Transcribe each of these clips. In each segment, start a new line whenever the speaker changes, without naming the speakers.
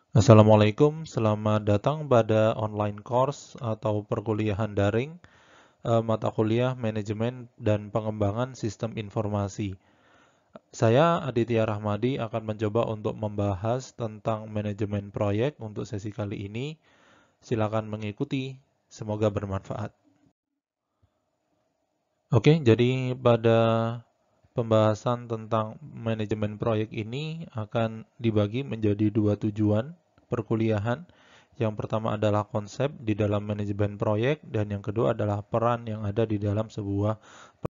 Assalamualaikum, selamat datang pada online course atau perkuliahan daring mata kuliah Manajemen dan Pengembangan Sistem Informasi. Saya Aditya Rahmadi akan mencoba untuk membahas tentang manajemen proyek untuk sesi kali ini. Silakan mengikuti, semoga bermanfaat. Oke, jadi pada pembahasan tentang manajemen proyek ini akan dibagi menjadi dua tujuan perkuliahan. Yang pertama adalah konsep di dalam manajemen proyek dan yang kedua adalah peran yang ada di dalam sebuah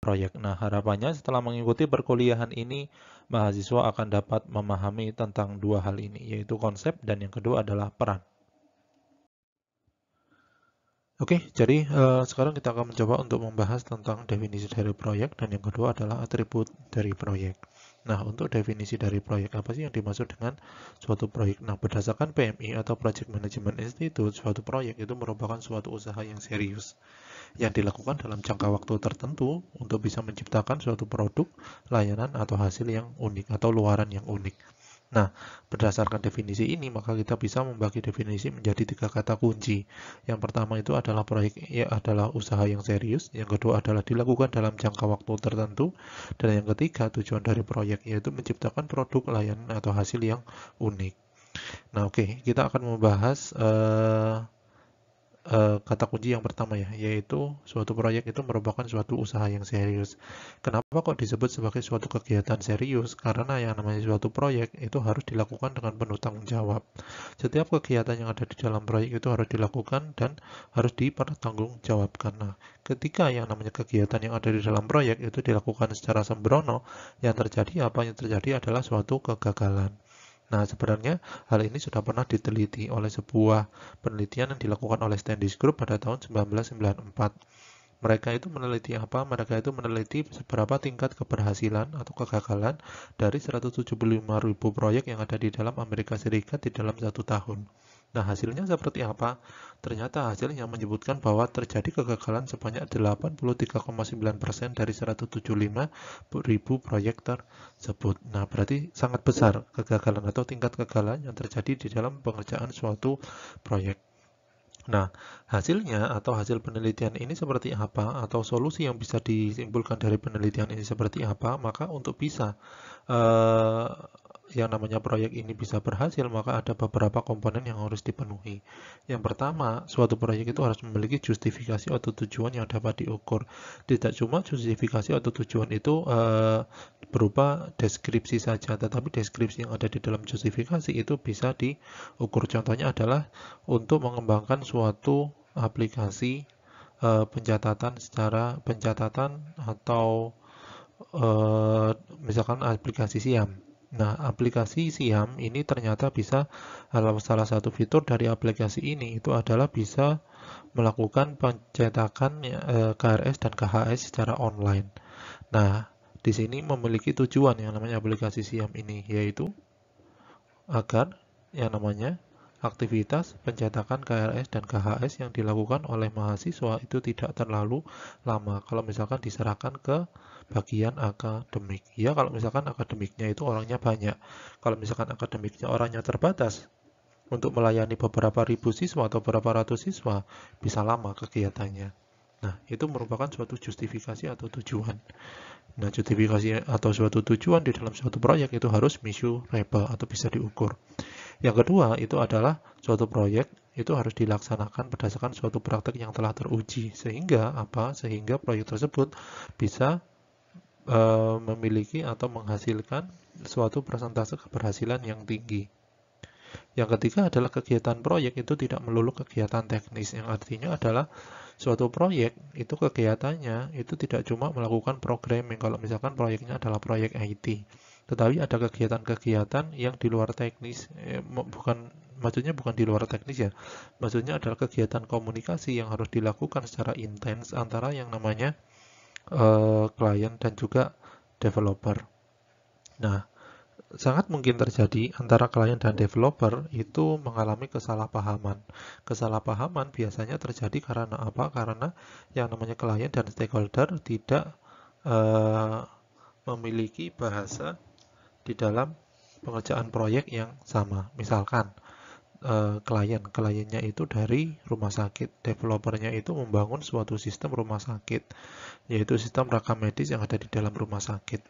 proyek. Nah, harapannya setelah mengikuti perkuliahan ini, mahasiswa akan dapat memahami tentang dua hal ini, yaitu konsep dan yang kedua adalah peran. Oke, jadi sekarang kita akan mencoba untuk membahas tentang definisi dari proyek dan yang kedua adalah atribut dari proyek. Nah, untuk definisi dari proyek, apa sih yang dimaksud dengan suatu proyek? Nah, berdasarkan PMI atau Project Management Institute, suatu proyek itu merupakan suatu usaha yang serius yang dilakukan dalam jangka waktu tertentu untuk bisa menciptakan suatu produk, layanan, atau hasil yang unik atau luaran yang unik. Nah, berdasarkan definisi ini, maka kita bisa membagi definisi menjadi tiga kata kunci. Yang pertama itu adalah proyek ya adalah usaha yang serius, yang kedua adalah dilakukan dalam jangka waktu tertentu, dan yang ketiga tujuan dari proyek yaitu menciptakan produk, layanan, atau hasil yang unik. Nah, oke, kita akan membahas kata kunci yang pertama ya, yaitu suatu proyek itu merupakan suatu usaha yang serius. Kenapa kok disebut sebagai suatu kegiatan serius? Karena yang namanya suatu proyek itu harus dilakukan dengan penuh tanggung jawab. Setiap kegiatan yang ada di dalam proyek itu harus dilakukan dan harus dipertanggungjawabkan. Nah, ketika yang namanya kegiatan yang ada di dalam proyek itu dilakukan secara sembrono, yang terjadi apa? Yang terjadi adalah suatu kegagalan. Nah, sebenarnya hal ini sudah pernah diteliti oleh sebuah penelitian yang dilakukan oleh Standish Group pada tahun 1994. Mereka itu meneliti apa? Mereka itu meneliti seberapa tingkat keberhasilan atau kegagalan dari 175.000 proyek yang ada di dalam Amerika Serikat di dalam satu tahun. Nah, hasilnya seperti apa? Ternyata hasilnya menyebutkan bahwa terjadi kegagalan sebanyak 83,9% dari 175.000 proyek tersebut. Nah, berarti sangat besar kegagalan atau tingkat kegagalan yang terjadi di dalam pengerjaan suatu proyek. Nah, hasilnya atau hasil penelitian ini seperti apa, atau solusi yang bisa disimpulkan dari penelitian ini seperti apa, maka untuk bisa eh, yang namanya proyek ini bisa berhasil, maka ada beberapa komponen yang harus dipenuhi. Yang pertama, suatu proyek itu harus memiliki justifikasi atau tujuan yang dapat diukur. Tidak cuma justifikasi atau tujuan itu berupa deskripsi saja, tetapi deskripsi yang ada di dalam justifikasi itu bisa diukur. Contohnya adalah untuk mengembangkan suatu aplikasi pencatatan atau misalkan aplikasi SIAM. Nah, aplikasi SIAM ini ternyata bisa salah satu fitur dari aplikasi ini itu adalah bisa melakukan pencetakan KRS dan KHS secara online. Nah, di sini memiliki tujuan yang namanya aplikasi SIAM ini, yaitu agar yang namanya aktivitas pencetakan KRS dan KHS yang dilakukan oleh mahasiswa itu tidak terlalu lama kalau misalkan diserahkan ke bagian akademik. Ya, kalau misalkan akademiknya itu orangnya banyak. Kalau misalkan akademiknya orangnya terbatas, untuk melayani beberapa ribu siswa atau beberapa ratus siswa, bisa lama kegiatannya. Nah, itu merupakan suatu justifikasi atau tujuan. Nah, justifikasi atau suatu tujuan di dalam suatu proyek itu harus measurable atau bisa diukur. Yang kedua, itu adalah suatu proyek itu harus dilaksanakan berdasarkan suatu praktek yang telah teruji. Sehingga apa? Sehingga proyek tersebut bisa memiliki atau menghasilkan suatu persentase keberhasilan yang tinggi. Yang ketiga adalah kegiatan proyek itu tidak melulu kegiatan teknis, yang artinya adalah suatu proyek itu kegiatannya itu tidak cuma melakukan programming kalau misalkan proyeknya adalah proyek IT, tetapi ada kegiatan-kegiatan yang di luar teknis, maksudnya bukan di luar teknis ya, maksudnya adalah kegiatan komunikasi yang harus dilakukan secara intens antara yang namanya klien dan juga developer. Nah, sangat mungkin terjadi antara klien dan developer itu mengalami kesalahpahaman. Kesalahpahaman biasanya terjadi karena apa? Karena yang namanya klien dan stakeholder tidak eh, memiliki bahasa di dalam pengerjaan proyek yang sama. Misalkan, kliennya itu dari rumah sakit, developernya itu membangun suatu sistem rumah sakit, yaitu sistem rekam medis yang ada di dalam rumah sakit.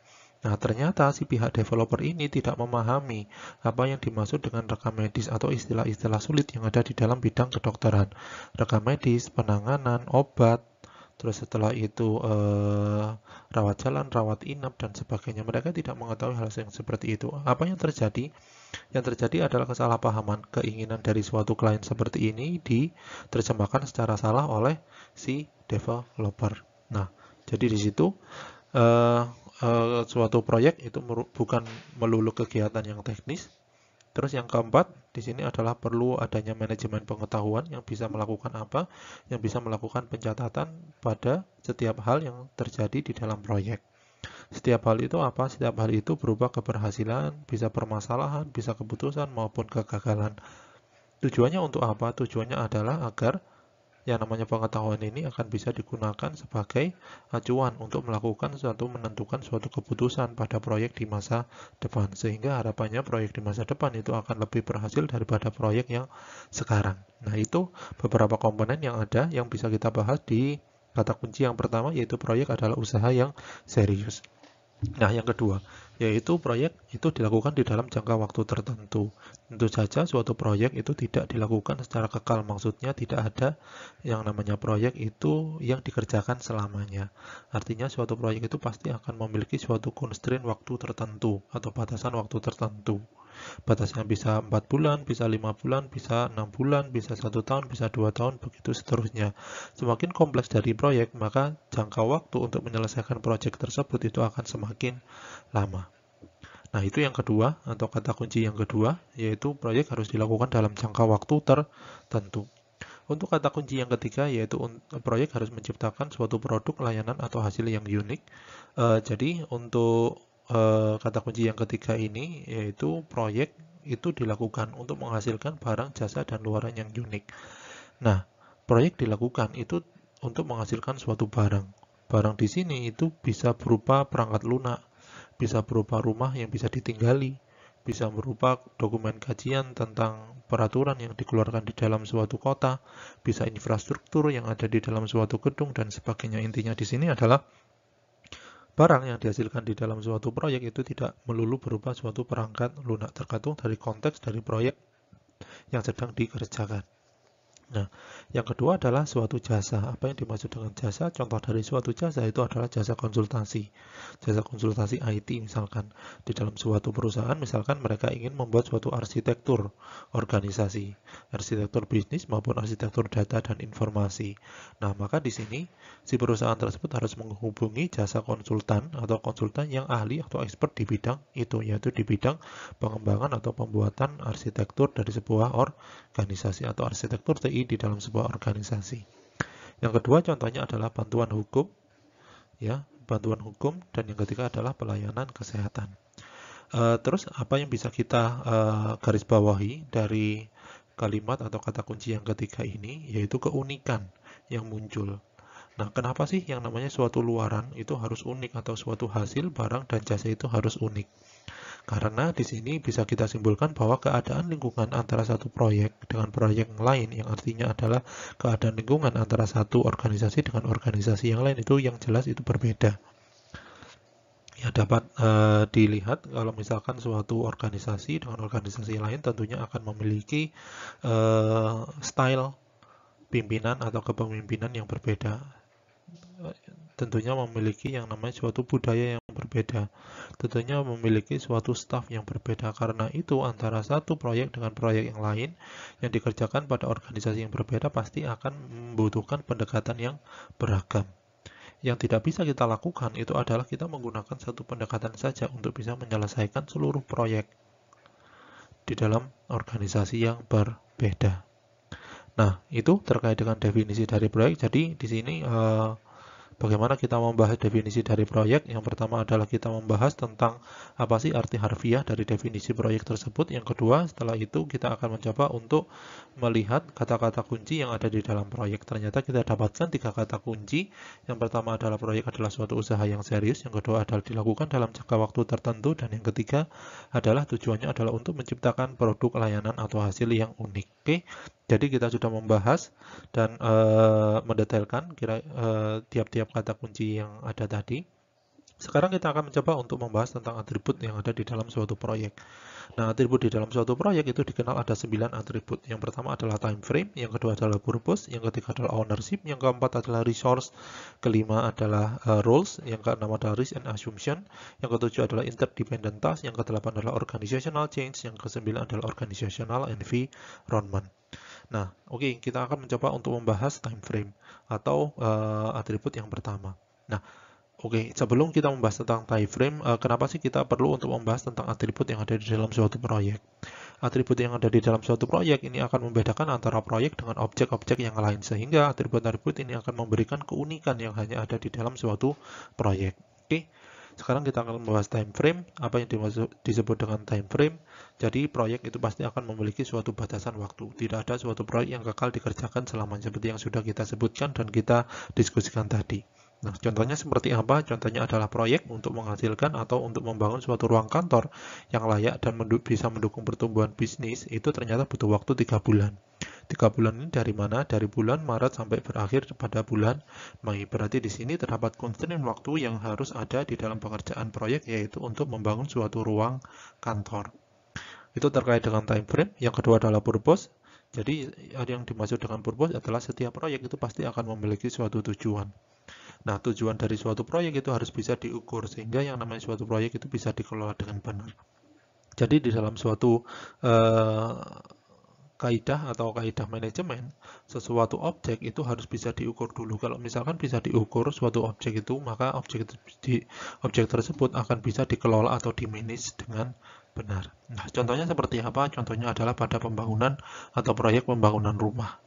Nah, ternyata si pihak developer ini tidak memahami apa yang dimaksud dengan rekam medis atau istilah-istilah sulit yang ada di dalam bidang kedokteran. Rekam medis, penanganan, obat, terus setelah itu rawat jalan, rawat inap, dan sebagainya. Mereka tidak mengetahui hal yang seperti itu. Apa yang terjadi? Yang terjadi adalah kesalahpahaman. Keinginan dari suatu klien seperti ini diterjemahkan secara salah oleh si developer. Nah, jadi di situ suatu proyek itu bukan melulu kegiatan yang teknis. Terus yang keempat, di sini adalah perlu adanya manajemen pengetahuan yang bisa melakukan apa, yang bisa melakukan pencatatan pada setiap hal yang terjadi di dalam proyek. Setiap hal itu apa? Setiap hal itu berupa keberhasilan, bisa permasalahan, bisa keputusan, maupun kegagalan. Tujuannya untuk apa? Tujuannya adalah agar yang namanya pengetahuan ini akan bisa digunakan sebagai acuan untuk menentukan suatu keputusan pada proyek di masa depan. Sehingga harapannya proyek di masa depan itu akan lebih berhasil daripada proyek yang sekarang. Nah, itu beberapa komponen yang ada yang bisa kita bahas di kata kunci yang pertama, yaitu proyek adalah usaha yang serius. Nah, yang kedua, yaitu proyek itu dilakukan di dalam jangka waktu tertentu. Tentu saja suatu proyek itu tidak dilakukan secara kekal, maksudnya tidak ada yang namanya proyek itu yang dikerjakan selamanya. Artinya suatu proyek itu pasti akan memiliki suatu constraint waktu tertentu atau batasan waktu tertentu. Batasnya bisa 4 bulan, bisa 5 bulan, bisa 6 bulan, bisa 1 tahun, bisa 2 tahun, begitu seterusnya. Semakin kompleks dari proyek, maka jangka waktu untuk menyelesaikan proyek tersebut itu akan semakin lama. Nah, itu yang kedua, atau kata kunci yang kedua, yaitu proyek harus dilakukan dalam jangka waktu tertentu. Untuk kata kunci yang ketiga, yaitu proyek harus menciptakan suatu produk, layanan, atau hasil yang unik. Jadi, untuk kata kunci yang ketiga ini, yaitu proyek itu dilakukan untuk menghasilkan barang, jasa, dan luaran yang unik. Nah, proyek dilakukan itu untuk menghasilkan suatu barang. Barang di sini itu bisa berupa perangkat lunak, bisa berupa rumah yang bisa ditinggali, bisa berupa dokumen kajian tentang peraturan yang dikeluarkan di dalam suatu kota, bisa infrastruktur yang ada di dalam suatu gedung, dan sebagainya. Intinya di sini adalah barang yang dihasilkan di dalam suatu proyek itu tidak melulu berupa suatu perangkat lunak, tergantung dari konteks dari proyek yang sedang dikerjakan. Nah, yang kedua adalah suatu jasa. Apa yang dimaksud dengan jasa? Contoh dari suatu jasa itu adalah jasa konsultasi. Jasa konsultasi IT misalkan. Di dalam suatu perusahaan, misalkan mereka ingin membuat suatu arsitektur organisasi, arsitektur bisnis maupun arsitektur data dan informasi. Nah, maka di sini si perusahaan tersebut harus menghubungi jasa konsultan atau konsultan yang ahli atau expert di bidang itu, yaitu di bidang pengembangan atau pembuatan arsitektur dari sebuah organisasi atau arsitektur TI di dalam sebuah organisasi. Yang kedua contohnya adalah bantuan hukum, ya, bantuan hukum, dan yang ketiga adalah pelayanan kesehatan. Terus apa yang bisa kita garis bawahi dari kalimat atau kata kunci yang ketiga ini, yaitu keunikan yang muncul. Nah, kenapa sih yang namanya suatu luaran itu harus unik atau suatu hasil barang dan jasa itu harus unik? Karena di sini bisa kita simpulkan bahwa keadaan lingkungan antara satu proyek dengan proyek lain, yang artinya adalah keadaan lingkungan antara satu organisasi dengan organisasi yang lain, itu yang jelas itu berbeda. Ya, dapat dilihat kalau misalkan suatu organisasi dengan organisasi lain tentunya akan memiliki style pimpinan atau kepemimpinan yang berbeda. Tentunya memiliki yang namanya suatu budaya yang berbeda, tentunya memiliki suatu staf yang berbeda. Karena itu antara satu proyek dengan proyek yang lain yang dikerjakan pada organisasi yang berbeda pasti akan membutuhkan pendekatan yang beragam. Yang tidak bisa kita lakukan itu adalah kita menggunakan satu pendekatan saja untuk bisa menyelesaikan seluruh proyek di dalam organisasi yang berbeda. Nah, itu terkait dengan definisi dari proyek. Jadi di sini Bagaimana kita membahas definisi dari proyek? Yang pertama adalah kita membahas tentang apa sih arti harfiah dari definisi proyek tersebut. Yang kedua, setelah itu kita akan mencoba untuk melihat kata-kata kunci yang ada di dalam proyek. Ternyata kita dapatkan 3 kata kunci. Yang pertama adalah proyek adalah suatu usaha yang serius. Yang kedua adalah dilakukan dalam jangka waktu tertentu. Dan yang ketiga adalah tujuannya adalah untuk menciptakan produk, layanan, atau hasil yang unik. Oke, jadi kita sudah membahas dan mendetailkan tiap-tiap kata kunci yang ada tadi. Sekarang kita akan mencoba untuk membahas tentang atribut yang ada di dalam suatu proyek. Nah, atribut di dalam suatu proyek itu dikenal ada 9 atribut. Yang pertama adalah time frame, yang kedua adalah purpose, yang ketiga adalah ownership, yang keempat adalah resource, kelima adalah roles, yang keenam adalah risk and assumption, yang ketujuh adalah interdependent task, yang kedelapan adalah organizational change, yang kesembilan adalah organizational environment. Nah, oke, kita akan mencoba untuk membahas time frame atau atribut yang pertama. Nah, oke, sebelum kita membahas tentang time frame, kenapa sih kita perlu untuk membahas tentang atribut yang ada di dalam suatu proyek? Atribut yang ada di dalam suatu proyek ini akan membedakan antara proyek dengan objek-objek yang lain, sehingga atribut-atribut ini akan memberikan keunikan yang hanya ada di dalam suatu proyek. Oke. Sekarang kita akan membahas time frame. Apa yang disebut dengan time frame? Jadi proyek itu pasti akan memiliki suatu batasan waktu. Tidak ada suatu proyek yang kekal dikerjakan selamanya seperti yang sudah kita sebutkan dan kita diskusikan tadi. Nah, contohnya seperti apa? Contohnya adalah proyek untuk menghasilkan atau untuk membangun suatu ruang kantor yang layak dan bisa mendukung pertumbuhan bisnis, itu ternyata butuh waktu 3 bulan. 3 bulan ini dari mana? Dari bulan Maret sampai berakhir pada bulan Mei. Berarti di sini terdapat constraint waktu yang harus ada di dalam pengerjaan proyek, yaitu untuk membangun suatu ruang kantor. Itu terkait dengan time frame. Yang kedua adalah purpose. Jadi yang dimaksud dengan purpose adalah setiap proyek itu pasti akan memiliki suatu tujuan. Nah, tujuan dari suatu proyek itu harus bisa diukur, sehingga yang namanya suatu proyek itu bisa dikelola dengan benar. Jadi di dalam suatu kaidah atau kaidah manajemen, sesuatu objek itu harus bisa diukur dulu. Kalau misalkan bisa diukur suatu objek itu, maka objek tersebut akan bisa dikelola atau dimanage dengan benar. Nah, contohnya seperti apa? Contohnya adalah pada pembangunan atau proyek pembangunan rumah.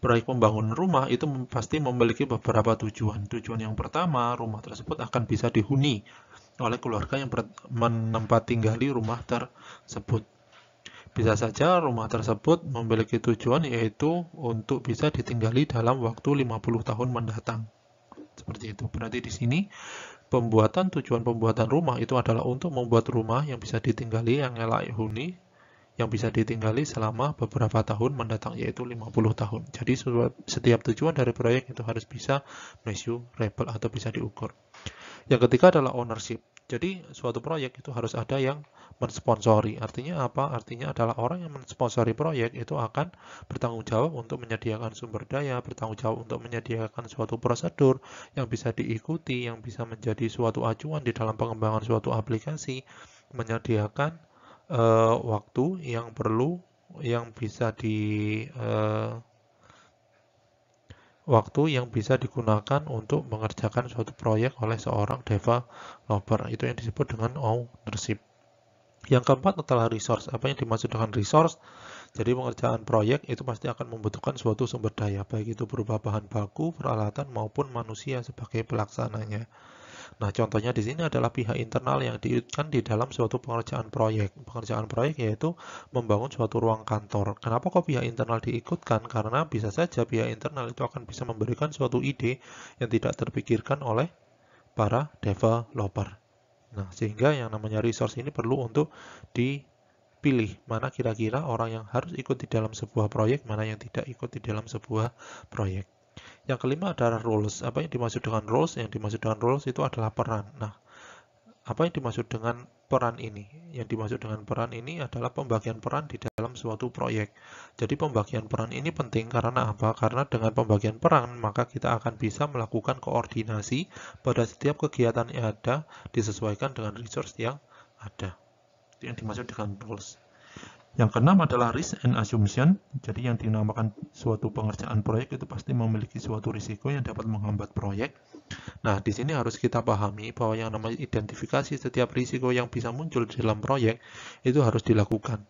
Proyek pembangunan rumah itu pasti memiliki beberapa tujuan. Tujuan yang pertama, rumah tersebut akan bisa dihuni oleh keluarga yang menempat tinggali rumah tersebut. Bisa saja rumah tersebut memiliki tujuan yaitu untuk bisa ditinggali dalam waktu 50 tahun mendatang. Seperti itu. Berarti di sini tujuan pembuatan rumah itu adalah untuk membuat rumah yang bisa ditinggali, yang layak huni, yang bisa ditinggali selama beberapa tahun mendatang, yaitu 50 tahun. Jadi setiap tujuan dari proyek itu harus bisa measurable atau bisa diukur. Yang ketiga adalah ownership. Jadi suatu proyek itu harus ada yang mensponsori. Artinya apa? Artinya adalah orang yang mensponsori proyek itu akan bertanggung jawab untuk menyediakan sumber daya, bertanggung jawab untuk menyediakan suatu prosedur yang bisa diikuti, yang bisa menjadi suatu acuan di dalam pengembangan suatu aplikasi, menyediakan waktu yang perlu, yang bisa digunakan untuk mengerjakan suatu proyek oleh seorang developer. Itu yang disebut dengan ownership. Yang keempat adalah resource. Apa yang dimaksud dengan resource? Jadi pengerjaan proyek itu pasti akan membutuhkan suatu sumber daya, baik itu berupa bahan baku, peralatan, maupun manusia sebagai pelaksananya. Nah, contohnya di sini adalah pihak internal yang diikutkan di dalam suatu pengerjaan proyek. Pengerjaan proyek yaitu membangun suatu ruang kantor. Kenapa kok pihak internal diikutkan? Karena bisa saja pihak internal itu akan bisa memberikan suatu ide yang tidak terpikirkan oleh para developer. Nah, sehingga yang namanya resource ini perlu untuk dipilih mana kira-kira orang yang harus ikut di dalam sebuah proyek, mana yang tidak ikut di dalam sebuah proyek. Yang kelima adalah roles. Apa yang dimaksud dengan roles? Yang dimaksud dengan roles itu adalah peran. Nah, apa yang dimaksud dengan peran ini? Yang dimaksud dengan peran ini adalah pembagian peran di dalam suatu proyek. Jadi pembagian peran ini penting karena apa? Karena dengan pembagian peran, maka kita akan bisa melakukan koordinasi pada setiap kegiatan yang ada disesuaikan dengan resource yang ada. Itu yang dimaksud dengan roles. Yang keenam adalah risk and assumption. Jadi yang dinamakan suatu pengerjaan proyek itu pasti memiliki suatu risiko yang dapat menghambat proyek. Nah, di sini harus kita pahami bahwa yang namanya identifikasi setiap risiko yang bisa muncul di dalam proyek itu harus dilakukan.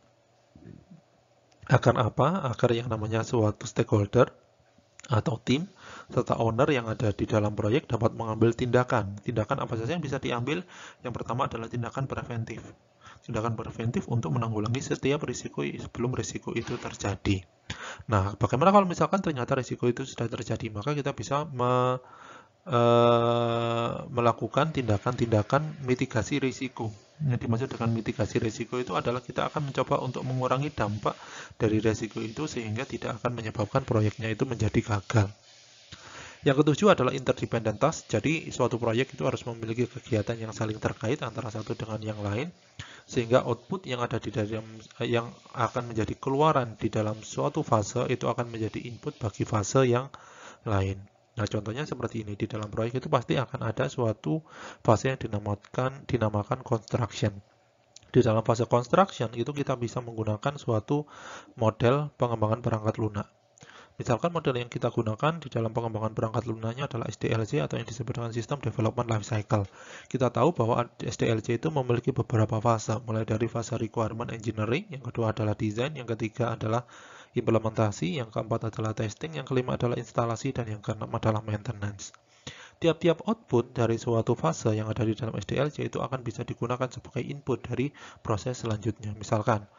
Agar apa? Agar yang namanya suatu stakeholder atau tim serta owner yang ada di dalam proyek dapat mengambil tindakan. Tindakan apa saja yang bisa diambil? Yang pertama adalah tindakan preventif. Tindakan preventif untuk menanggulangi setiap risiko sebelum risiko itu terjadi. Nah, bagaimana kalau misalkan ternyata risiko itu sudah terjadi? Maka kita bisa melakukan tindakan-tindakan mitigasi risiko. Yang dimaksud dengan mitigasi risiko itu adalah kita akan mencoba untuk mengurangi dampak dari risiko itu sehingga tidak akan menyebabkan proyeknya itu menjadi gagal. Yang ketujuh adalah interdependent task. Jadi suatu proyek itu harus memiliki kegiatan yang saling terkait antara satu dengan yang lain, sehingga output yang ada di dalam yang akan menjadi keluaran di dalam suatu fase itu akan menjadi input bagi fase yang lain. Nah, contohnya seperti ini. Di dalam proyek itu pasti akan ada suatu fase yang dinamakan construction. Di dalam fase construction itu kita bisa menggunakan suatu model pengembangan perangkat lunak. Misalkan model yang kita gunakan di dalam pengembangan perangkat lunaknya adalah SDLC atau yang disebut dengan System Development Life Cycle. Kita tahu bahwa SDLC itu memiliki beberapa fase, mulai dari fase requirement engineering, yang kedua adalah design, yang ketiga adalah implementasi, yang keempat adalah testing, yang kelima adalah instalasi, dan yang keenam adalah maintenance. Tiap-tiap output dari suatu fase yang ada di dalam SDLC itu akan bisa digunakan sebagai input dari proses selanjutnya. Misalkan,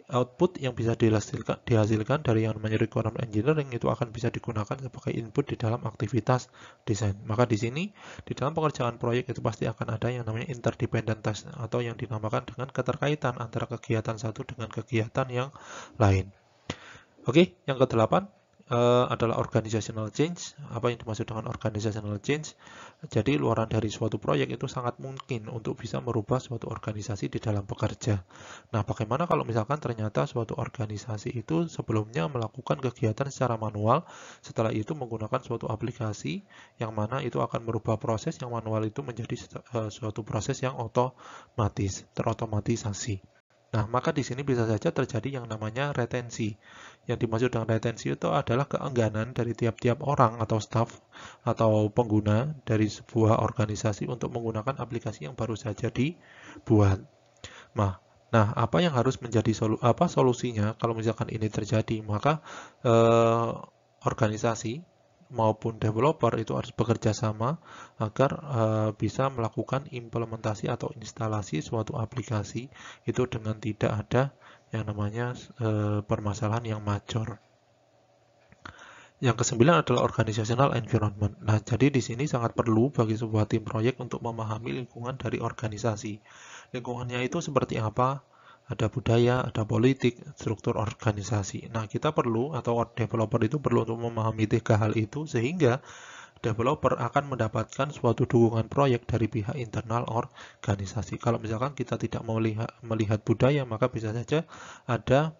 output yang bisa dihasilkan dari yang namanya requirement engineering itu akan bisa digunakan sebagai input di dalam aktivitas desain. Maka di sini, di dalam pengerjaan proyek itu pasti akan ada yang namanya interdependent task atau yang dinamakan dengan keterkaitan antara kegiatan satu dengan kegiatan yang lain. Oke, yang ke-8 adalah organizational change. Apa yang dimaksud dengan organizational change? Jadi, luaran dari suatu proyek itu sangat mungkin untuk bisa merubah suatu organisasi di dalam bekerja. Nah, bagaimana kalau misalkan ternyata suatu organisasi itu sebelumnya melakukan kegiatan secara manual, setelah itu menggunakan suatu aplikasi yang mana itu akan merubah proses yang manual itu menjadi suatu proses yang terotomatisasi. Nah, maka di sini bisa saja terjadi yang namanya retensi. Yang dimaksud dengan retensi itu adalah keengganan dari tiap-tiap orang atau staff atau pengguna dari sebuah organisasi untuk menggunakan aplikasi yang baru saja dibuat. Nah, apa yang harus menjadi solusinya kalau misalkan ini terjadi? Maka organisasi maupun developer itu harus bekerja sama agar bisa melakukan implementasi atau instalasi suatu aplikasi itu dengan tidak ada yang namanya permasalahan yang major. Yang kesembilan adalah organizational environment. Nah, jadi di sini sangat perlu bagi sebuah tim proyek untuk memahami lingkungan dari organisasi. Lingkungannya itu seperti apa? Ada budaya, ada politik, struktur organisasi. Nah, kita perlu atau developer itu perlu untuk memahami tiga hal itu sehingga developer akan mendapatkan suatu dukungan proyek dari pihak internal organisasi. Kalau misalkan kita tidak melihat budaya, maka bisa saja ada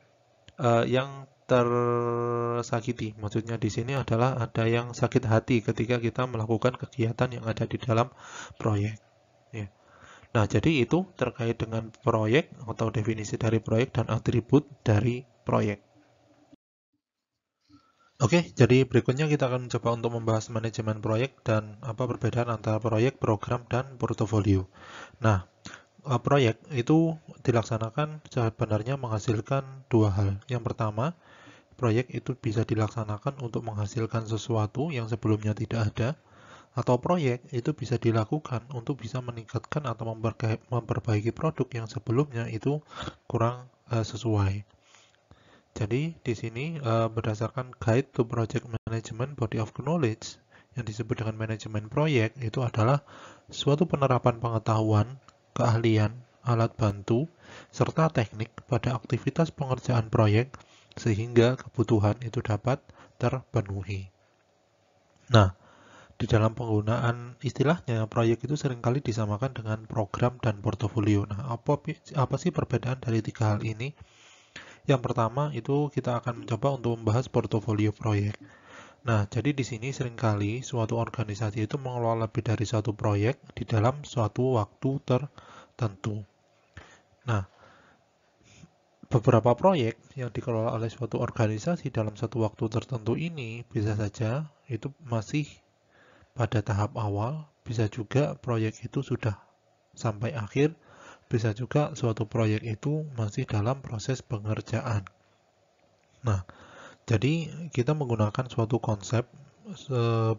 yang tersakiti. Maksudnya di sini adalah ada yang sakit hati ketika kita melakukan kegiatan yang ada di dalam proyek. Ya. Nah, jadi itu terkait dengan proyek atau definisi dari proyek dan atribut dari proyek. Oke, jadi berikutnya kita akan mencoba untuk membahas manajemen proyek dan apa perbedaan antara proyek, program, dan portofolio. Nah, proyek itu dilaksanakan sebenarnya menghasilkan dua hal. Yang pertama, proyek itu bisa dilaksanakan untuk menghasilkan sesuatu yang sebelumnya tidak ada, atau proyek itu bisa dilakukan untuk bisa meningkatkan atau memperbaiki produk yang sebelumnya itu kurang sesuai. Jadi di sini berdasarkan Guide to Project Management Body of Knowledge yang disebut dengan manajemen proyek itu adalah suatu penerapan pengetahuan, keahlian, alat bantu, serta teknik pada aktivitas pengerjaan proyek sehingga kebutuhan itu dapat terpenuhi. Nah, di dalam penggunaan istilahnya, proyek itu seringkali disamakan dengan program dan portofolio. Nah, apa sih perbedaan dari tiga hal ini? Yang pertama itu kita akan mencoba untuk membahas portofolio proyek. Nah, jadi di sini seringkali suatu organisasi itu mengelola lebih dari satu proyek di dalam suatu waktu tertentu. Nah, beberapa proyek yang dikelola oleh suatu organisasi dalam satu waktu tertentu ini bisa saja itu masih pada tahap awal, bisa juga proyek itu sudah sampai akhir, bisa juga suatu proyek itu masih dalam proses pengerjaan. Nah, jadi kita menggunakan suatu konsep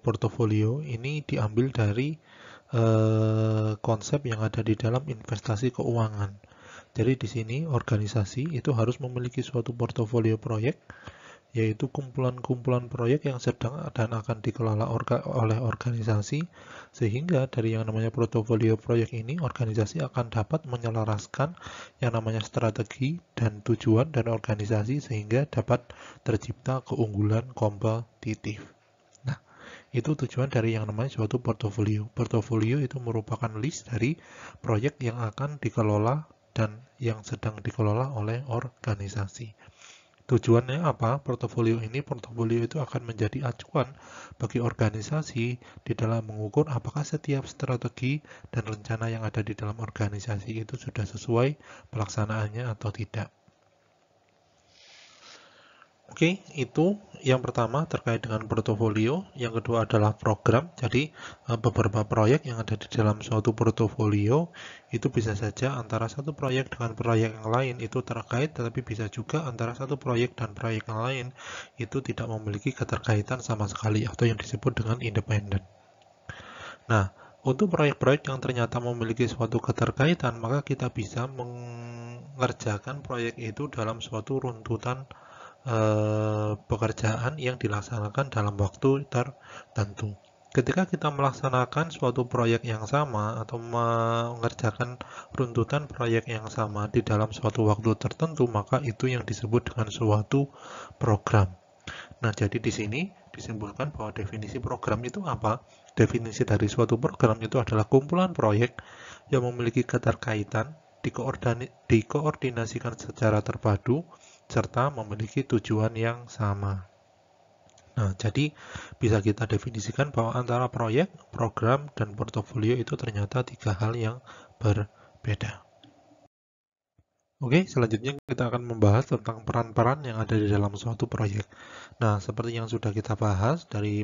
portofolio ini diambil dari konsep yang ada di dalam investasi keuangan. Jadi di sini organisasi itu harus memiliki suatu portofolio proyek, yaitu kumpulan-kumpulan proyek yang sedang dan akan dikelola oleh organisasi, sehingga dari yang namanya portofolio proyek ini organisasi akan dapat menyelaraskan yang namanya strategi dan tujuan dan organisasi sehingga dapat tercipta keunggulan kompetitif. Nah, itu tujuan dari yang namanya suatu portofolio. Portofolio itu merupakan list dari proyek yang akan dikelola dan yang sedang dikelola oleh organisasi. Tujuannya apa? Portofolio itu akan menjadi acuan bagi organisasi di dalam mengukur apakah setiap strategi dan rencana yang ada di dalam organisasi itu sudah sesuai pelaksanaannya atau tidak. Oke, itu yang pertama terkait dengan portofolio. Yang kedua adalah program. Jadi, beberapa proyek yang ada di dalam suatu portofolio itu bisa saja antara satu proyek dengan proyek yang lain itu terkait, tetapi bisa juga antara satu proyek dan proyek yang lain itu tidak memiliki keterkaitan sama sekali atau yang disebut dengan independen. Nah, untuk proyek-proyek yang ternyata memiliki suatu keterkaitan, maka kita bisa mengerjakan proyek itu dalam suatu runtutan pekerjaan yang dilaksanakan dalam waktu tertentu. Ketika kita melaksanakan suatu proyek yang sama atau mengerjakan runtutan proyek yang sama di dalam suatu waktu tertentu, maka itu yang disebut dengan suatu program. Nah, jadi di sini disimpulkan bahwa definisi program itu apa? Definisi dari suatu program itu adalah kumpulan proyek yang memiliki keterkaitan, dikoordinasikan secara terpadu, serta memiliki tujuan yang sama. Nah, jadi bisa kita definisikan bahwa antara proyek, program, dan portofolio itu ternyata tiga hal yang berbeda. Oke, selanjutnya kita akan membahas tentang peran-peran yang ada di dalam suatu proyek. Nah, seperti yang sudah kita bahas dari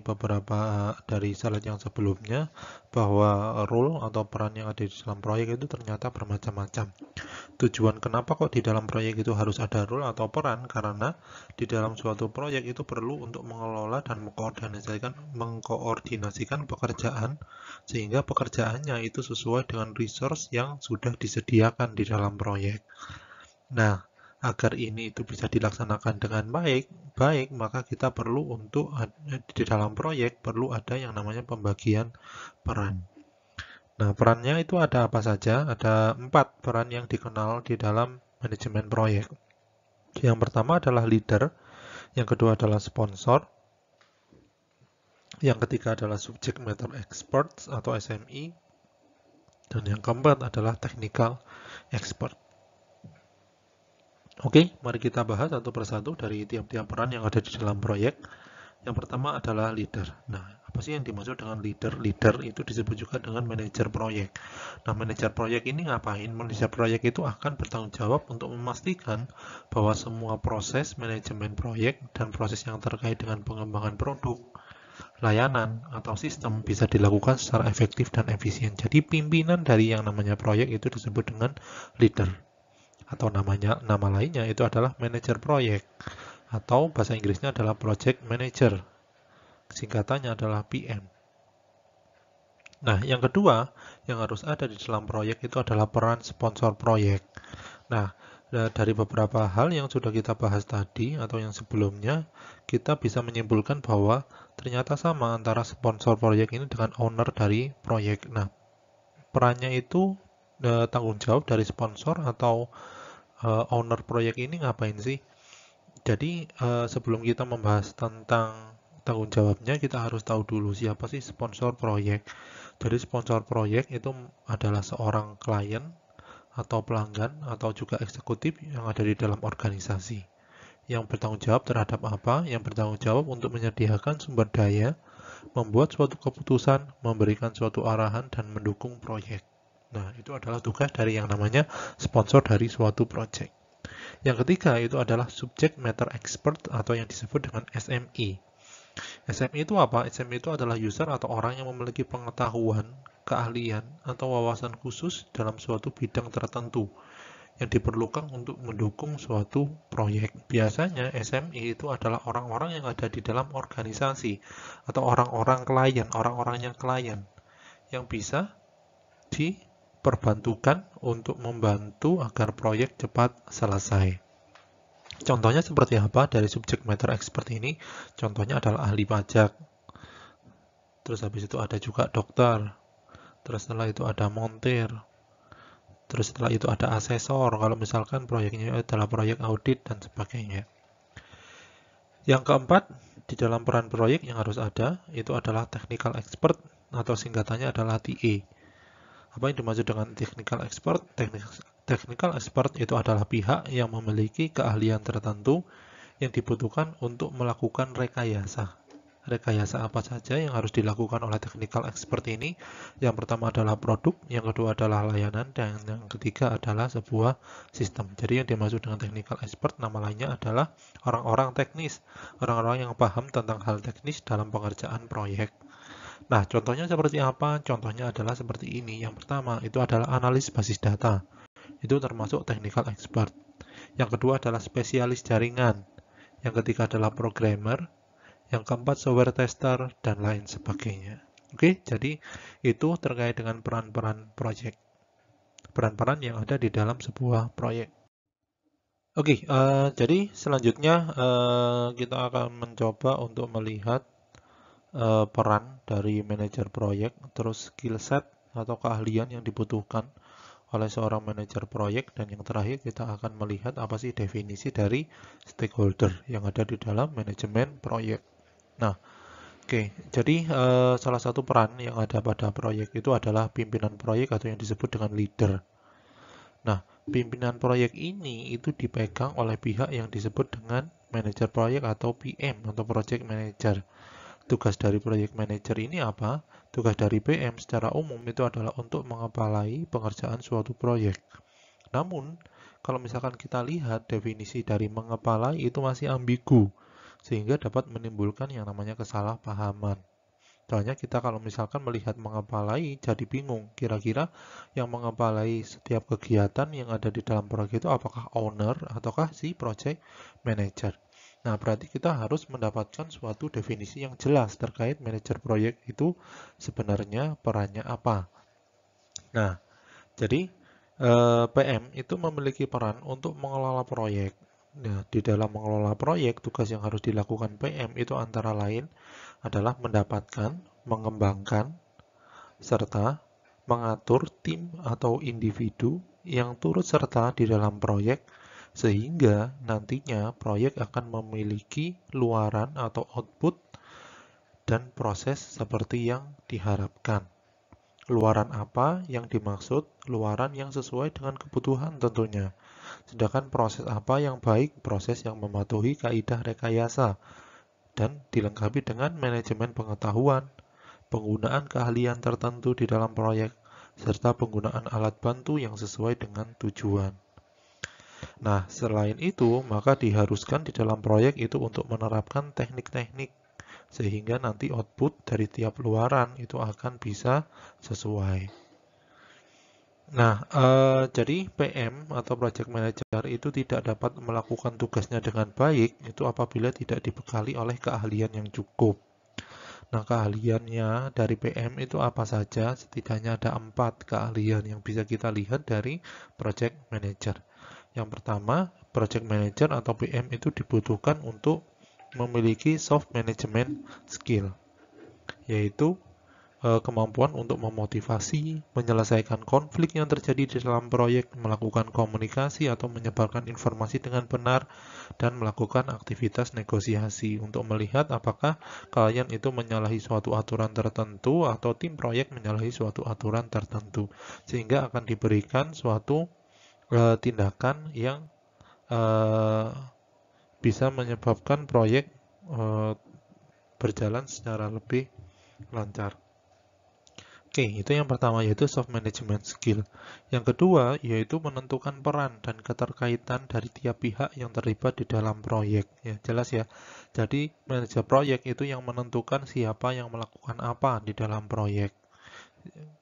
slide yang sebelumnya, bahwa role atau peran yang ada di dalam proyek itu ternyata bermacam-macam. Tujuan kenapa kok di dalam proyek itu harus ada role atau peran? Karena di dalam suatu proyek itu perlu untuk mengelola dan mengkoordinasikan pekerjaan sehingga pekerjaannya itu sesuai dengan resource yang sudah disediakan di dalam proyek. Nah, agar ini itu bisa dilaksanakan dengan baik, maka kita perlu untuk di dalam proyek perlu ada yang namanya pembagian peran. Nah, perannya itu ada apa saja? Ada 4 peran yang dikenal di dalam manajemen proyek. Yang pertama adalah leader, yang kedua adalah sponsor, yang ketiga adalah subject matter expert atau SME, dan yang keempat adalah technical expert. Oke, mari kita bahas satu persatu dari tiap-tiap peran yang ada di dalam proyek. Yang pertama adalah leader. Nah, apa sih yang dimaksud dengan leader? Leader itu disebut juga dengan manajer proyek. Nah, manajer proyek ini ngapain? Manajer proyek itu akan bertanggung jawab untuk memastikan bahwa semua proses manajemen proyek dan proses yang terkait dengan pengembangan produk, layanan, atau sistem bisa dilakukan secara efektif dan efisien. Jadi, pimpinan dari yang namanya proyek itu disebut dengan leader. Atau nama lainnya itu adalah manajer proyek. Atau bahasa Inggrisnya adalah project manager. Singkatannya adalah PM. Nah, yang kedua yang harus ada di dalam proyek itu adalah peran sponsor proyek. Nah, dari beberapa hal yang sudah kita bahas tadi atau yang sebelumnya, kita bisa menyimpulkan bahwa ternyata sama antara sponsor proyek ini dengan owner dari proyek. Nah, perannya itu tanggung jawab dari sponsor atau owner proyek ini ngapain sih? Jadi sebelum kita membahas tentang tanggung jawabnya, kita harus tahu dulu siapa sih sponsor proyek. Jadi sponsor proyek itu adalah seorang klien atau pelanggan atau juga eksekutif yang ada di dalam organisasi. Yang bertanggung jawab terhadap apa? Yang bertanggung jawab untuk menyediakan sumber daya, membuat suatu keputusan, memberikan suatu arahan, dan mendukung proyek. Nah, itu adalah tugas dari yang namanya sponsor dari suatu proyek. Yang ketiga itu adalah subject matter expert atau yang disebut dengan SME. SME itu apa? SME itu adalah user atau orang yang memiliki pengetahuan, keahlian, atau wawasan khusus dalam suatu bidang tertentu yang diperlukan untuk mendukung suatu proyek. Biasanya SME itu adalah orang-orang yang ada di dalam organisasi atau orang-orang klien yang bisa diperbantukan untuk membantu agar proyek cepat selesai. Contohnya seperti apa dari subject matter expert ini? Contohnya adalah ahli pajak. Terus habis itu ada juga dokter. Terus setelah itu ada montir. Terus setelah itu ada asesor. Kalau misalkan proyeknya adalah proyek audit dan sebagainya. Yang keempat, di dalam peran proyek yang harus ada, itu adalah technical expert atau singkatannya adalah TA. Apa yang dimaksud dengan technical expert? Technical expert itu adalah pihak yang memiliki keahlian tertentu yang dibutuhkan untuk melakukan rekayasa. Rekayasa apa saja yang harus dilakukan oleh technical expert ini? Yang pertama adalah produk, yang kedua adalah layanan, dan yang ketiga adalah sebuah sistem. Jadi yang dimaksud dengan technical expert nama lainnya adalah orang-orang teknis, orang-orang yang paham tentang hal teknis dalam pengerjaan proyek. Nah, contohnya seperti apa? Contohnya adalah seperti ini. Yang pertama, itu adalah analis basis data. Itu termasuk technical expert. Yang kedua adalah spesialis jaringan. Yang ketiga adalah programmer. Yang keempat, software tester, dan lain sebagainya. Oke, jadi itu terkait dengan peran-peran proyek. Peran-peran yang ada di dalam sebuah proyek. Oke, jadi selanjutnya kita akan mencoba untuk melihat peran dari manajer proyek, terus skill set atau keahlian yang dibutuhkan oleh seorang manajer proyek, dan yang terakhir kita akan melihat apa sih definisi dari stakeholder yang ada di dalam manajemen proyek. Nah, jadi salah satu peran yang ada pada proyek itu adalah pimpinan proyek atau yang disebut dengan leader. Nah, pimpinan proyek ini itu dipegang oleh pihak yang disebut dengan manajer proyek atau PM atau project manager. Tugas dari project manager ini apa? Tugas dari PM secara umum itu adalah untuk mengepalai pengerjaan suatu proyek. Namun, kalau misalkan kita lihat definisi dari mengepalai itu masih ambigu, sehingga dapat menimbulkan yang namanya kesalahpahaman. Soalnya kita kalau misalkan melihat mengepalai jadi bingung, kira-kira yang mengepalai setiap kegiatan yang ada di dalam proyek itu apakah owner ataukah si project manager. Nah, berarti kita harus mendapatkan suatu definisi yang jelas terkait manajer proyek itu sebenarnya perannya apa. Nah, jadi PM itu memiliki peran untuk mengelola proyek. Nah, di dalam mengelola proyek, tugas yang harus dilakukan PM itu antara lain adalah mendapatkan, mengembangkan, serta mengatur tim atau individu yang turut serta di dalam proyek, sehingga nantinya proyek akan memiliki luaran atau output dan proses seperti yang diharapkan. Luaran apa yang dimaksud? Luaran yang sesuai dengan kebutuhan tentunya. Sedangkan proses apa yang baik? Proses yang mematuhi kaidah rekayasa dan dilengkapi dengan manajemen pengetahuan, penggunaan keahlian tertentu di dalam proyek, serta penggunaan alat bantu yang sesuai dengan tujuan. Nah, selain itu, maka diharuskan di dalam proyek itu untuk menerapkan teknik-teknik, sehingga nanti output dari tiap luaran itu akan bisa sesuai. Nah, jadi PM atau Project Manager itu tidak dapat melakukan tugasnya dengan baik, itu apabila tidak dibekali oleh keahlian yang cukup. Nah, keahliannya dari PM itu apa saja? Setidaknya ada 4 keahlian yang bisa kita lihat dari Project Manager. Yang pertama, Project Manager atau PM itu dibutuhkan untuk memiliki soft management skill, yaitu kemampuan untuk memotivasi, menyelesaikan konflik yang terjadi di dalam proyek, melakukan komunikasi atau menyebarkan informasi dengan benar, dan melakukan aktivitas negosiasi untuk melihat apakah klien itu menyalahi suatu aturan tertentu atau tim proyek menyalahi suatu aturan tertentu, sehingga akan diberikan suatu tindakan yang bisa menyebabkan proyek berjalan secara lebih lancar. Oke, itu yang pertama yaitu soft management skill. Yang kedua yaitu menentukan peran dan keterkaitan dari tiap pihak yang terlibat di dalam proyek. Ya, jelas ya. Jadi manajer proyek itu yang menentukan siapa yang melakukan apa di dalam proyek.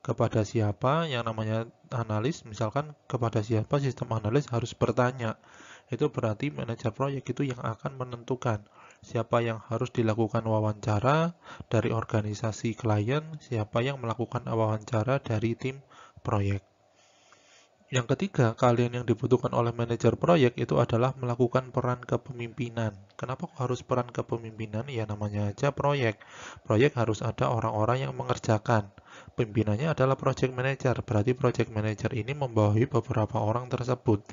Kepada siapa yang namanya analis, misalkan kepada siapa sistem analis harus bertanya. Itu berarti manajer proyek itu yang akan menentukan siapa yang harus dilakukan wawancara dari organisasi klien, siapa yang melakukan wawancara dari tim proyek. Yang ketiga, kalian yang dibutuhkan oleh manajer proyek itu adalah melakukan peran kepemimpinan. Kenapa kok harus peran kepemimpinan? Ya namanya aja proyek. Proyek harus ada orang-orang yang mengerjakan. Pimpinannya adalah project manager. Berarti project manager ini membawahi beberapa orang tersebut.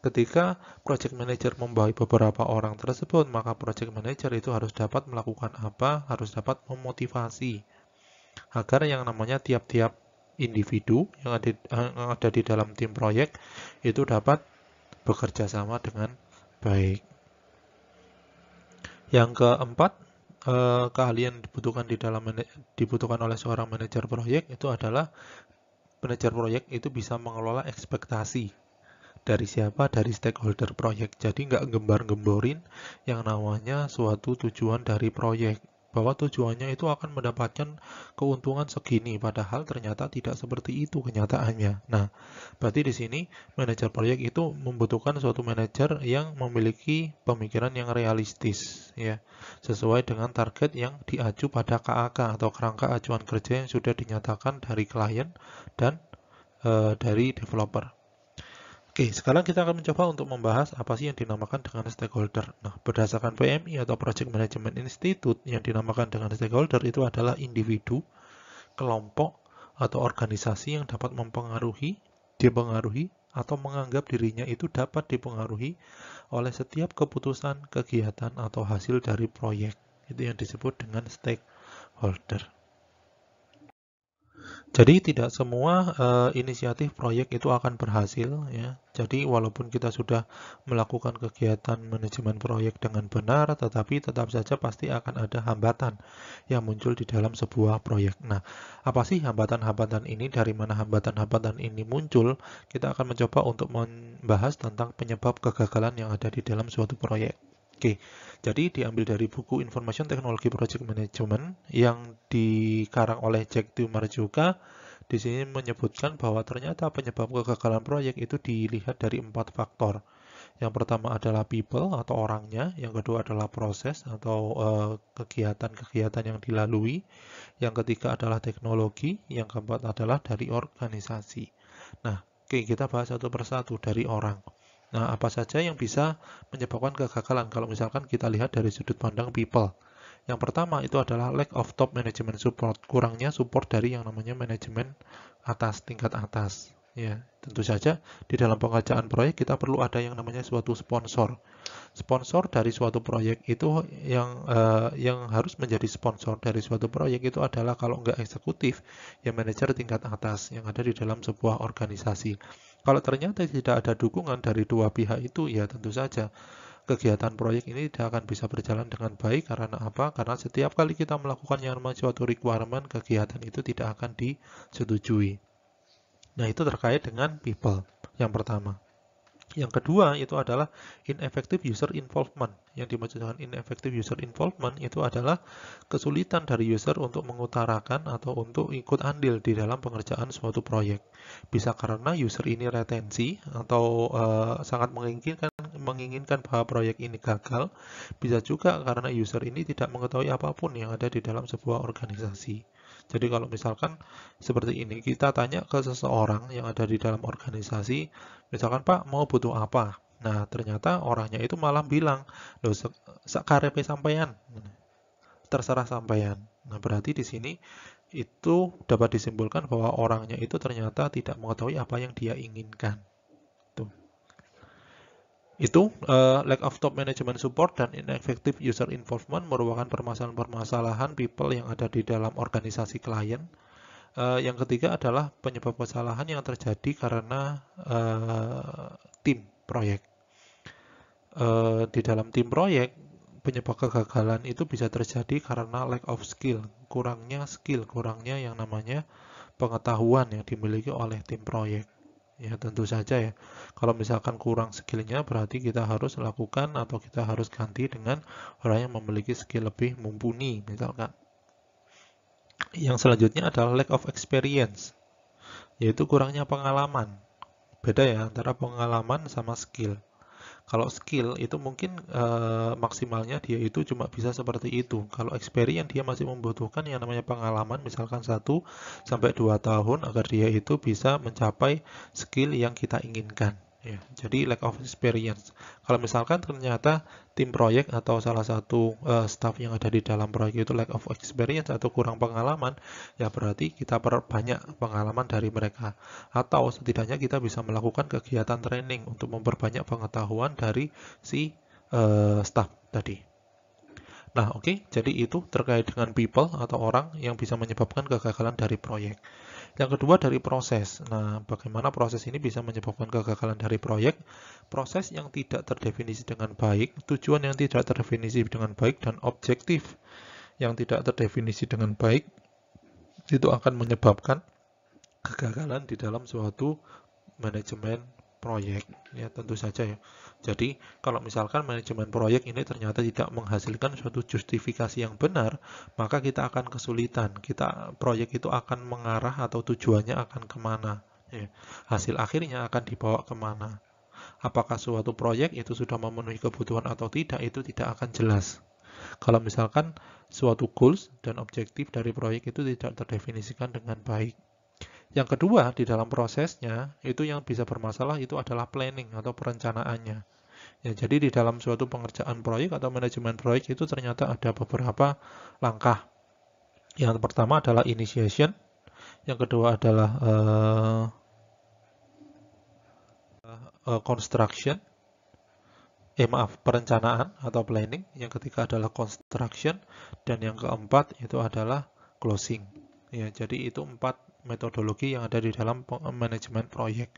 Ketika project manager membawahi beberapa orang tersebut, maka project manager itu harus dapat melakukan apa? Harus dapat memotivasi agar yang namanya tiap-tiap individu yang ada di dalam tim proyek itu dapat bekerja sama dengan baik. Yang keempat, keahlian dibutuhkan oleh seorang manajer proyek itu adalah manajer proyek itu bisa mengelola ekspektasi dari siapa? Dari stakeholder proyek. Jadi nggak gembar-gemborin yang namanya suatu tujuan dari proyek. Bahwa tujuannya itu akan mendapatkan keuntungan segini, padahal ternyata tidak seperti itu kenyataannya. Nah, berarti di sini manajer proyek itu membutuhkan suatu manajer yang memiliki pemikiran yang realistis, ya, sesuai dengan target yang diacu pada KAK atau kerangka acuan kerja yang sudah dinyatakan dari klien dan dari developer. Oke, sekarang kita akan mencoba untuk membahas apa sih yang dinamakan dengan stakeholder. Nah, berdasarkan PMI atau Project Management Institute, yang dinamakan dengan stakeholder itu adalah individu, kelompok, atau organisasi yang dapat dipengaruhi, atau menganggap dirinya itu dapat dipengaruhi oleh setiap keputusan, kegiatan, atau hasil dari proyek. Itu yang disebut dengan stakeholder. Jadi tidak semua inisiatif proyek itu akan berhasil, ya. Jadi walaupun kita sudah melakukan kegiatan manajemen proyek dengan benar, tetapi tetap saja pasti akan ada hambatan yang muncul di dalam sebuah proyek. Nah, apa sih hambatan-hambatan ini? Dari mana hambatan-hambatan ini muncul? Kita akan mencoba untuk membahas tentang penyebab kegagalan yang ada di dalam suatu proyek. Oke, jadi diambil dari buku Information Technology Project Management yang dikarang oleh Jack Tumar juga. Di sini menyebutkan bahwa ternyata penyebab kegagalan proyek itu dilihat dari 4 faktor. Yang pertama adalah people atau orangnya, yang kedua adalah proses atau kegiatan-kegiatan yang dilalui, yang ketiga adalah teknologi, yang keempat adalah dari organisasi. Nah, oke, kita bahas satu persatu dari orang. Nah, apa saja yang bisa menyebabkan kegagalan kalau misalkan kita lihat dari sudut pandang people? Yang pertama itu adalah lack of top management support, kurangnya support dari yang namanya manajemen atas, tingkat atas. Ya, tentu saja di dalam pengerjaan proyek kita perlu ada yang namanya suatu sponsor. Sponsor dari suatu proyek itu yang harus menjadi sponsor dari suatu proyek itu adalah kalau nggak eksekutif, ya manajer tingkat atas yang ada di dalam sebuah organisasi. Kalau ternyata tidak ada dukungan dari dua pihak itu, ya tentu saja kegiatan proyek ini tidak akan bisa berjalan dengan baik. Karena apa? Karena setiap kali kita melakukan yang namanya suatu requirement, kegiatan itu tidak akan disetujui. Nah, itu terkait dengan people yang pertama. Yang kedua itu adalah ineffective user involvement. Yang dimaksud dengan ineffective user involvement itu adalah kesulitan dari user untuk mengutarakan atau untuk ikut andil di dalam pengerjaan suatu proyek. Bisa karena user ini retensi atau sangat menginginkan bahwa proyek ini gagal. Bisa juga karena user ini tidak mengetahui apapun yang ada di dalam sebuah organisasi. Jadi kalau misalkan seperti ini, kita tanya ke seseorang yang ada di dalam organisasi, misalkan Pak mau butuh apa? Nah, ternyata orangnya itu malah bilang, loh sakarepe sampean, terserah sampean. Nah, berarti di sini itu dapat disimpulkan bahwa orangnya itu ternyata tidak mengetahui apa yang dia inginkan. Tuh. Itu lack of top management support dan ineffective user involvement merupakan permasalahan-permasalahan people yang ada di dalam organisasi klien. Yang ketiga adalah penyebab kesalahan yang terjadi karena tim proyek. Di dalam tim proyek, penyebab kegagalan itu bisa terjadi karena lack of skill, kurangnya yang namanya pengetahuan yang dimiliki oleh tim proyek. Ya, tentu saja ya. Kalau misalkan kurang skillnya, berarti kita harus lakukan atau kita harus ganti dengan orang yang memiliki skill lebih mumpuni, misalkan. Yang selanjutnya adalah lack of experience, yaitu kurangnya pengalaman. Beda ya antara pengalaman sama skill. Kalau skill itu mungkin maksimalnya dia itu cuma bisa seperti itu. Kalau experience dia masih membutuhkan yang namanya pengalaman, misalkan 1 sampai 2 tahun agar dia itu bisa mencapai skill yang kita inginkan. Ya, jadi lack of experience. Kalau misalkan ternyata tim proyek atau salah satu staff yang ada di dalam proyek itu lack of experience atau kurang pengalaman, ya berarti kita perbanyak pengalaman dari mereka. Atau setidaknya kita bisa melakukan kegiatan training untuk memperbanyak pengetahuan dari si staff tadi. Nah, oke, jadi itu terkait dengan people atau orang yang bisa menyebabkan kegagalan dari proyek. Yang kedua dari proses. Nah, bagaimana proses ini bisa menyebabkan kegagalan dari proyek? Proses yang tidak terdefinisi dengan baik, tujuan yang tidak terdefinisi dengan baik, dan objektif yang tidak terdefinisi dengan baik, itu akan menyebabkan kegagalan di dalam suatu manajemen proyek. Ya, tentu saja ya. Jadi, kalau misalkan manajemen proyek ini ternyata tidak menghasilkan suatu justifikasi yang benar, maka kita akan kesulitan. Proyek itu akan mengarah atau tujuannya akan kemana. Ya, hasil akhirnya akan dibawa kemana. Apakah suatu proyek itu sudah memenuhi kebutuhan atau tidak, itu tidak akan jelas. Kalau misalkan suatu goals dan objektif dari proyek itu tidak terdefinisikan dengan baik. Yang kedua, di dalam prosesnya, itu yang bisa bermasalah itu adalah planning atau perencanaannya. Ya, jadi di dalam suatu pengerjaan proyek atau manajemen proyek itu ternyata ada beberapa langkah. Yang pertama adalah initiation, yang kedua adalah construction, perencanaan atau planning, yang ketiga adalah construction, dan yang keempat itu adalah closing. Ya, jadi itu 4 metodologi yang ada di dalam manajemen proyek.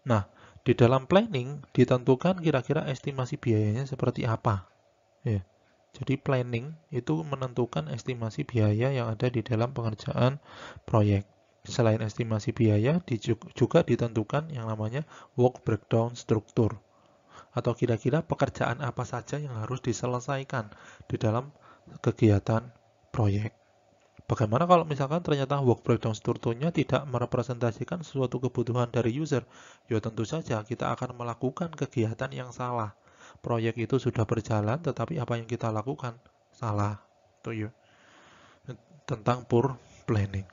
Nah, di dalam planning ditentukan kira-kira estimasi biayanya seperti apa. Ya. Jadi planning itu menentukan estimasi biaya yang ada di dalam pengerjaan proyek. Selain estimasi biaya, juga ditentukan yang namanya work breakdown struktur. Atau kira-kira pekerjaan apa saja yang harus diselesaikan di dalam kegiatan proyek. Bagaimana kalau misalkan ternyata work breakdown strukturnya tidak merepresentasikan sesuatu kebutuhan dari user? Ya tentu saja kita akan melakukan kegiatan yang salah. Proyek itu sudah berjalan, tetapi apa yang kita lakukan salah. Itu ya. Tentang poor planning.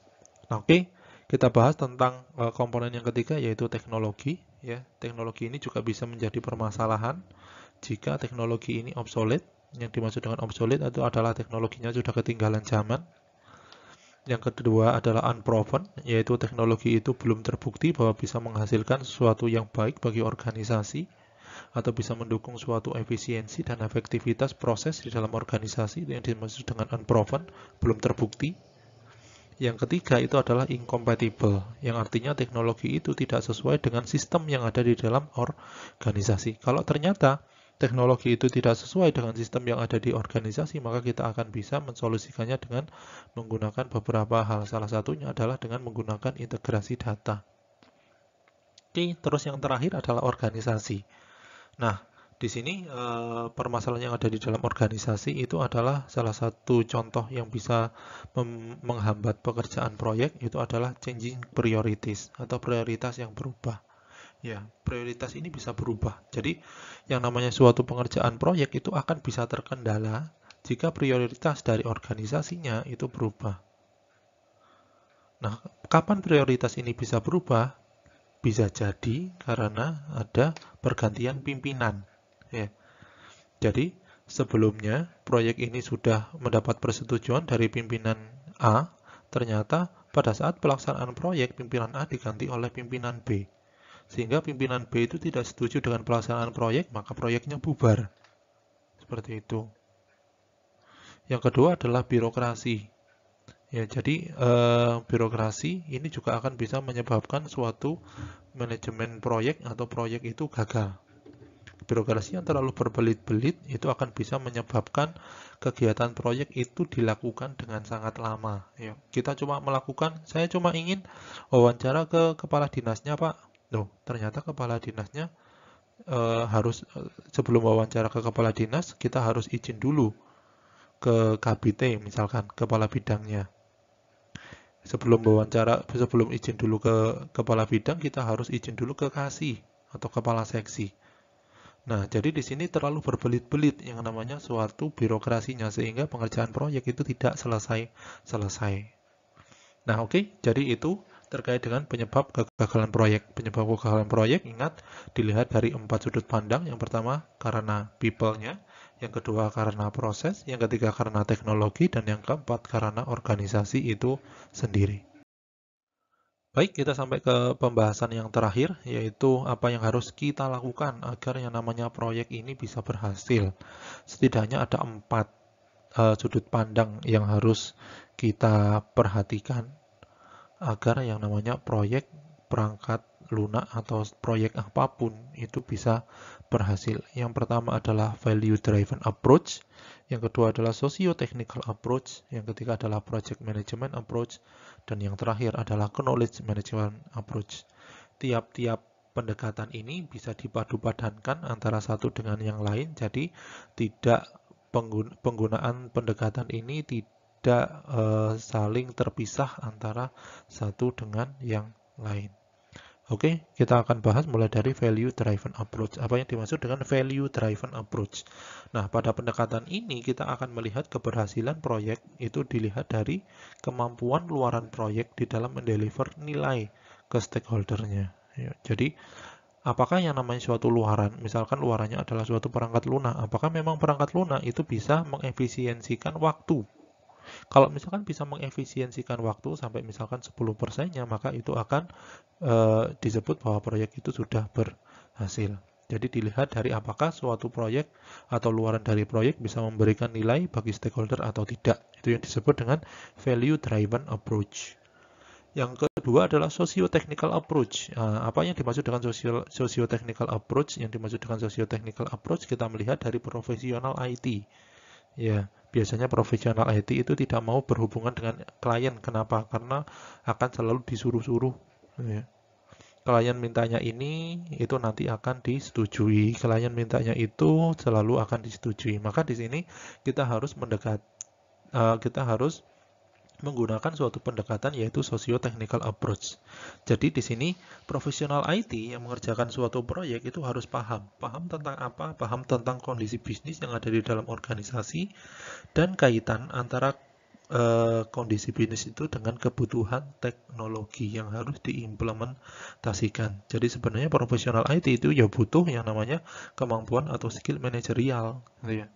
Nah, oke, kita bahas tentang komponen yang ketiga yaitu teknologi. Ya, teknologi ini juga bisa menjadi permasalahan jika teknologi ini obsolete. Yang dimaksud dengan obsolete itu adalah teknologinya sudah ketinggalan zaman. Yang kedua adalah unproven, yaitu teknologi itu belum terbukti bahwa bisa menghasilkan sesuatu yang baik bagi organisasi atau bisa mendukung suatu efisiensi dan efektivitas proses di dalam organisasi. Itu yang dimaksud dengan unproven, belum terbukti. Yang ketiga itu adalah incompatible, yang artinya teknologi itu tidak sesuai dengan sistem yang ada di dalam organisasi. Kalau ternyata teknologi itu tidak sesuai dengan sistem yang ada di organisasi, maka kita akan bisa mensolusikannya dengan menggunakan beberapa hal. Salah satunya adalah dengan menggunakan integrasi data. Oke, terus yang terakhir adalah organisasi. Nah, di sini permasalahan yang ada di dalam organisasi itu adalah salah satu contoh yang bisa menghambat pekerjaan proyek, itu adalah changing priorities atau prioritas yang berubah. Ya, prioritas ini bisa berubah. Jadi, yang namanya suatu pengerjaan proyek itu akan bisa terkendala jika prioritas dari organisasinya itu berubah. Nah, kapan prioritas ini bisa berubah? Bisa jadi karena ada pergantian pimpinan. Ya. Jadi, sebelumnya proyek ini sudah mendapat persetujuan dari pimpinan A, ternyata pada saat pelaksanaan proyek, pimpinan A diganti oleh pimpinan B. Sehingga pimpinan B itu tidak setuju dengan pelaksanaan proyek, maka proyeknya bubar. Seperti itu. Yang kedua adalah birokrasi. Ya, jadi birokrasi ini juga akan bisa menyebabkan suatu manajemen proyek atau proyek itu gagal. Birokrasi yang terlalu berbelit-belit itu akan bisa menyebabkan kegiatan proyek itu dilakukan dengan sangat lama. Ya, kita cuma melakukan, saya cuma ingin wawancara ke kepala dinasnya, Pak. Loh, ternyata kepala dinasnya harus sebelum wawancara ke kepala dinas, kita harus izin dulu ke KBT misalkan, kepala bidangnya. Sebelum wawancara, sebelum izin dulu ke kepala bidang, kita harus izin dulu ke kasih atau kepala seksi. Nah, jadi di sini terlalu berbelit-belit yang namanya suatu birokrasinya, sehingga pengerjaan proyek itu tidak selesai-selesai. Nah, oke, jadi itu terkait dengan penyebab kegagalan proyek. Penyebab kegagalan proyek, ingat, dilihat dari 4 sudut pandang. Yang pertama, karena people-nya. Yang kedua, karena proses. Yang ketiga, karena teknologi. Dan yang keempat, karena organisasi itu sendiri. Baik, kita sampai ke pembahasan yang terakhir, yaitu apa yang harus kita lakukan agar yang namanya proyek ini bisa berhasil. Setidaknya ada 4 sudut pandang yang harus kita perhatikan agar yang namanya proyek perangkat lunak atau proyek apapun itu bisa berhasil. Yang pertama adalah value driven approach, yang kedua adalah socio-technical approach, yang ketiga adalah project management approach, dan yang terakhir adalah knowledge management approach. Tiap-tiap pendekatan ini bisa dipadu-padankan antara satu dengan yang lain, jadi tidak penggunaan pendekatan ini tidak saling terpisah antara satu dengan yang lain. Oke, kita akan bahas mulai dari value driven approach. Apa yang dimaksud dengan value driven approach? Nah, pada pendekatan ini kita akan melihat keberhasilan proyek itu dilihat dari kemampuan luaran proyek di dalam mendeliver nilai ke stakeholdernya. Ya, jadi, apakah yang namanya suatu luaran, misalkan luarannya adalah suatu perangkat lunak, apakah memang perangkat lunak itu bisa mengefisiensikan waktu? Kalau misalkan bisa mengefisiensikan waktu sampai misalkan 10%-nya, maka itu akan disebut bahwa proyek itu sudah berhasil. Jadi dilihat dari apakah suatu proyek atau luaran dari proyek bisa memberikan nilai bagi stakeholder atau tidak. Itu yang disebut dengan value driven approach. Yang kedua adalah socio-technical approach. Apa yang dimaksud dengan socio-technical approach? Yang dimaksud dengan socio-technical approach kita melihat dari profesional IT. Ya, biasanya profesional IT itu tidak mau berhubungan dengan klien. Kenapa? Karena akan selalu disuruh-suruh. Ya. Klien mintanya ini, itu nanti akan disetujui. Klien mintanya itu selalu akan disetujui. Maka di sini kita harus menggunakan suatu pendekatan yaitu socio-technical approach. Jadi di sini profesional IT yang mengerjakan suatu proyek itu harus paham tentang apa? Paham tentang kondisi bisnis yang ada di dalam organisasi dan kaitan antara kondisi bisnis itu dengan kebutuhan teknologi yang harus diimplementasikan. Jadi sebenarnya profesional IT itu ya butuh yang namanya kemampuan atau skill manajerial, gitu ya,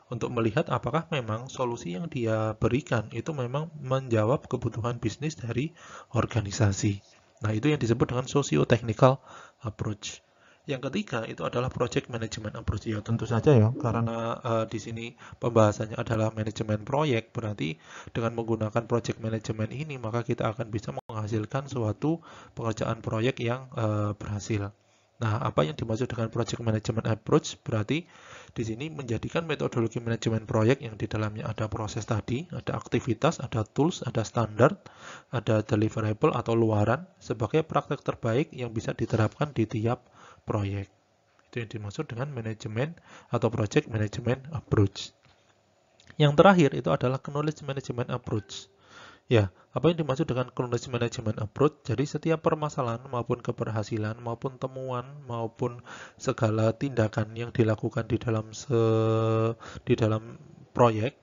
untuk melihat apakah memang solusi yang dia berikan itu memang menjawab kebutuhan bisnis dari organisasi. Nah, itu yang disebut dengan socio-technical approach. Yang ketiga itu adalah project management approach. Ya, tentu saja ya, karena di sini pembahasannya adalah manajemen proyek, berarti dengan menggunakan project management ini maka kita akan bisa menghasilkan suatu pengerjaan proyek yang berhasil. Nah, apa yang dimaksud dengan project management approach? Berarti di sini menjadikan metodologi manajemen proyek yang di dalamnya ada proses tadi, ada aktivitas, ada tools, ada standar, ada deliverable atau luaran sebagai praktek terbaik yang bisa diterapkan di tiap proyek. Itu yang dimaksud dengan manajemen atau project management approach. Yang terakhir itu adalah knowledge management approach. Ya, apa yang dimaksud dengan knowledge management approach? Jadi setiap permasalahan maupun keberhasilan maupun temuan maupun segala tindakan yang dilakukan di dalam proyek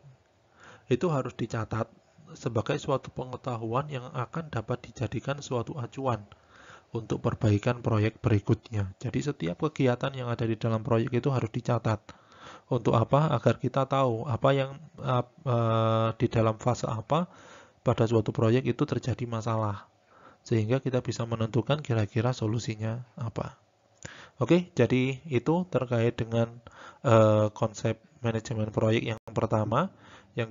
itu harus dicatat sebagai suatu pengetahuan yang akan dapat dijadikan suatu acuan untuk perbaikan proyek berikutnya. Jadi setiap kegiatan yang ada di dalam proyek itu harus dicatat. Untuk apa? Agar kita tahu apa yang di dalam fase apa pada suatu proyek itu terjadi masalah, sehingga kita bisa menentukan kira-kira solusinya apa. Oke, jadi itu terkait dengan konsep manajemen proyek yang pertama yang